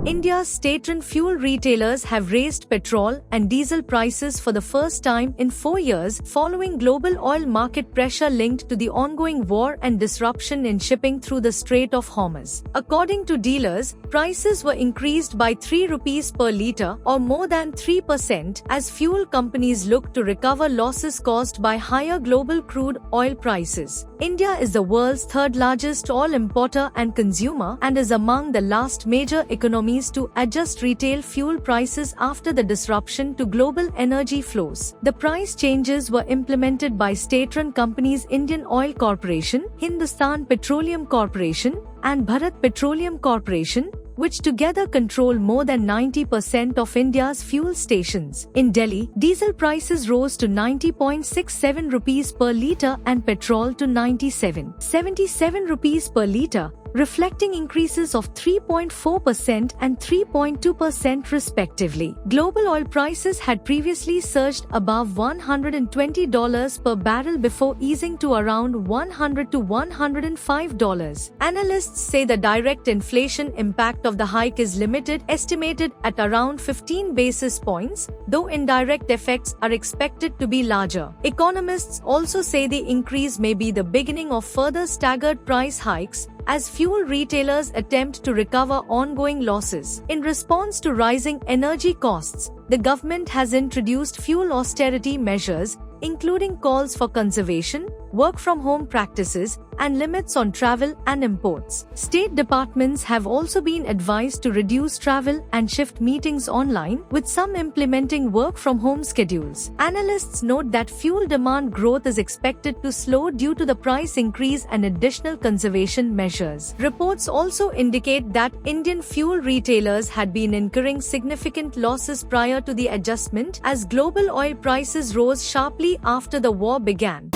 India's state-run fuel retailers have raised petrol and diesel prices for the first time in 4 years following global oil market pressure linked to the ongoing war and disruption in shipping through the Strait of Hormuz. According to dealers, prices were increased by 3 rupees per litre or more than 3% as fuel companies look to recover losses caused by higher global crude oil prices. India is the world's third-largest oil importer and consumer and is among the last major economies to adjust retail fuel prices after the disruption to global energy flows. The price changes were implemented by state-run companies Indian Oil Corporation, Hindustan Petroleum Corporation, and Bharat Petroleum Corporation, which together control more than 90% of India's fuel stations. In Delhi, diesel prices rose to 90.67 rupees per litre and petrol to 97.77 rupees per litre, reflecting increases of 3.4% and 3.2% respectively. Global oil prices had previously surged above $120 per barrel before easing to around $100 to $105. Analysts say the direct inflation impact of the hike is limited, estimated at around 15 basis points, though indirect effects are expected to be larger. Economists also say the increase may be the beginning of further staggered price hikes as fuel retailers attempt to recover ongoing losses. In response to rising energy costs, the government has introduced fuel austerity measures, including calls for conservation, work-from-home practices, and limits on travel and imports. State departments have also been advised to reduce travel and shift meetings online, with some implementing work-from-home schedules. Analysts note that fuel demand growth is expected to slow due to the price increase and additional conservation measures. Reports also indicate that Indian fuel retailers had been incurring significant losses prior to the adjustment as global oil prices rose sharply after the war began.